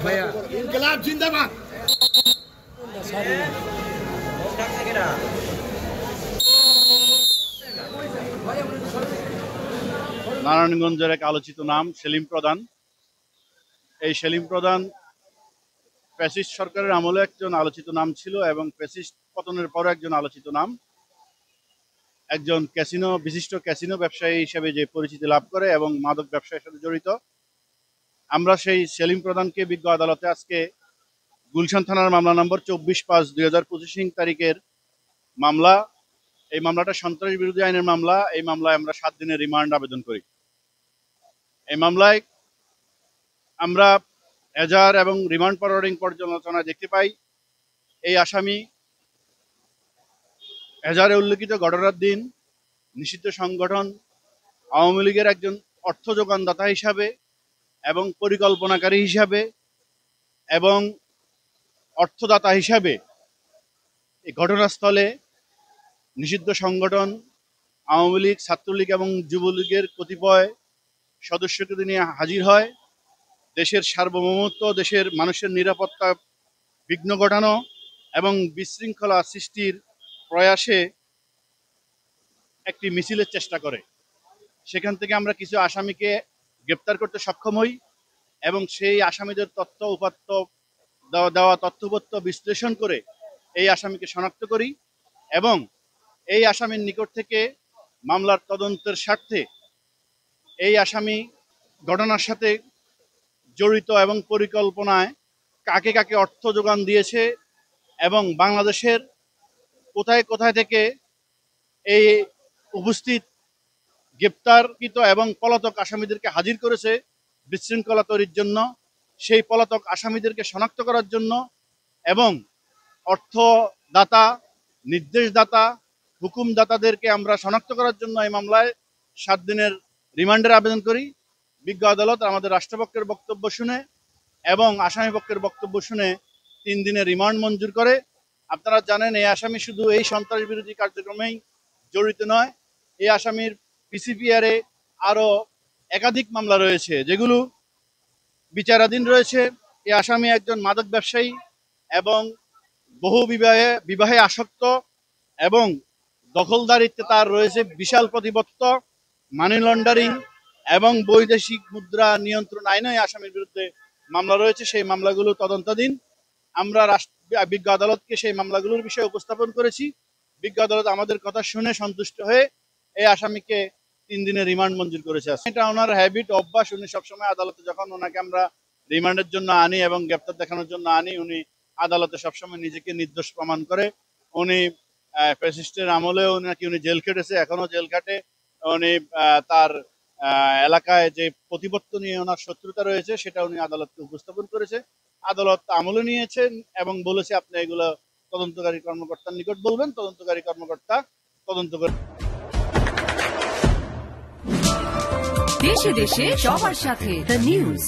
ভাইয়া ইনকিলাব জিন্দাবাদ। নারায়ণগঞ্জের এক আলোচিত নাম সেলিম প্রধান। এই সেলিম প্রধান ফ্যাসিস্ট সরকারের আমলে একজন আলোচিত নাম ছিল এবং ফ্যাসিস্ট পতনের পর একজন আলোচিত নাম। একজন বিশিষ্ট ক্যাসিনো ব্যবসায়ী হিসেবে যে পরিচিতি লাভ করে এবং মাদক ব্যবসায়ের সাথে জড়িত। আমরা সেই সেলিম প্রধানকে বিজ্ঞ আদালতে আজকে গুলশান থানার মামলা নম্বর 24/5/2025 তারিখের মামলা। এই মামলাটা সন্ত্রাস বিরোধী আইনের মামলা। এই মামলায় আমরা 7 দিনের রিমান্ড আবেদন করি। এই মামলায় আমরা এজাহার এবং রিমান্ড ফরওয়ার্ডিং পর্যালোচনায় দেখতে পাই এই আসামি এজাহারে উল্লেখিত ঘটনার দিন নিষিদ্ধ সংগঠন আওয়ামী লীগের একজন অর্থ যোগানদাতা হিসাবে এবং পরিকল্পনাকারী হিসাবে এবং অর্থদাতা হিসাবে এই ঘটনাস্থলে নিষিদ্ধ সংগঠন আওয়ামী লীগ, ছাত্রলীগ এবং যুবলীগের কতিপয় সদস্যকে নিয়ে হাজির হয়। দেশের সার্বভৌমত্ব, দেশের মানুষের নিরাপত্তা বিঘ্ন ঘটানো এবং বিশৃঙ্খলা সৃষ্টির প্রয়াসে একটি মিছিলের চেষ্টা করে। সেখান থেকে আমরা কিছু আসামিকে গ্রেপ্তার করতে সক্ষম হই এবং সেই আসামিদের তথ্য উপাত্ত দেওয়া তথ্যপত্র বিশ্লেষণ করে এই আসামিকে শনাক্ত করি এবং এই আসামির নিকট থেকে মামলার তদন্তের স্বার্থে এই আসামি ঘটনার সাথে জড়িত এবং পরিকল্পনায় কাকে কাকে অর্থ যোগান দিয়েছে এবং বাংলাদেশের কোথায় কোথায় থেকে এই উপস্থিত গ্রেপ্তারকৃত এবং পলাতক আসামিদেরকে হাজির করেছে বিশৃঙ্খলা তৈরির জন্য, সেই পলাতক আসামিদেরকে শনাক্ত করার জন্য এবং অর্থদাতা, নির্দেশদাতা, হুকুমদাতাদেরকে আমরা শনাক্ত করার জন্য এই মামলায় 7 দিনের রিমান্ডের আবেদন করি। বিজ্ঞ আদালত আমাদের রাষ্ট্রপক্ষের বক্তব্য শুনে এবং আসামি পক্ষের বক্তব্য শুনে 3 দিনের রিমান্ড মঞ্জুর করে। আপনারা জানেন এই আসামি শুধু এই সন্ত্রাস বিরোধী কার্যক্রমেই জড়িত নয়, এই আসামির পিসিপিআরে আরও একাধিক মামলা রয়েছে যেগুলো বিচারাধীন রয়েছে। এই আসামি একজন মাদক ব্যবসায়ী এবং বহু বিবাহে আসক্ত এবং দখলদারিত্বে তার রয়েছে বিশাল প্রতিপত্ত, মানি লন্ডারিং এবং বৈদেশিক মুদ্রা নিয়ন্ত্রণ আইনে আসামির বিরুদ্ধে মামলা রয়েছে। সেই মামলাগুলো তদন্তাধীন। আমরা বিজ্ঞ আদালতকে সেই মামলাগুলোর বিষয়ে উপস্থাপন করেছি। বিজ্ঞ আদালত আমাদের কথা শুনে সন্তুষ্ট হয়ে এই আসামিকে 3 দিনের রিমান্ড মঞ্জুর করেছে। এটা ওনার হ্যাবিট, অভ্যাস। উনি সবসময় আদালতে যখন ওনাকে আমরা রিমান্ডের জন্য আনি এবং গ্রেপ্তার দেখানোর জন্য আনি, উনি আদালতে সবসময় নিজেকে নির্দোষ প্রমাণ করে। উনি ফ্যাসিস্টের আমলেও নাকি উনি জেল খেটেছে, এখনো জেল খাটে। উনি তার এলাকায় যে প্রতিপত্ত নিয়ে ওনার শত্রুতা রয়েছে সেটা উনি আদালতকে উপস্থাপন করেছে। আদালত আমলে নিয়েছেন এবং বলেছে আপনি এগুলো তদন্তকারী কর্মকর্তার নিকট বলবেন, তদন্তকারী কর্মকর্তা তদন্ত করে। দেশে দেশে সবার সাথে দ্য নিউজ।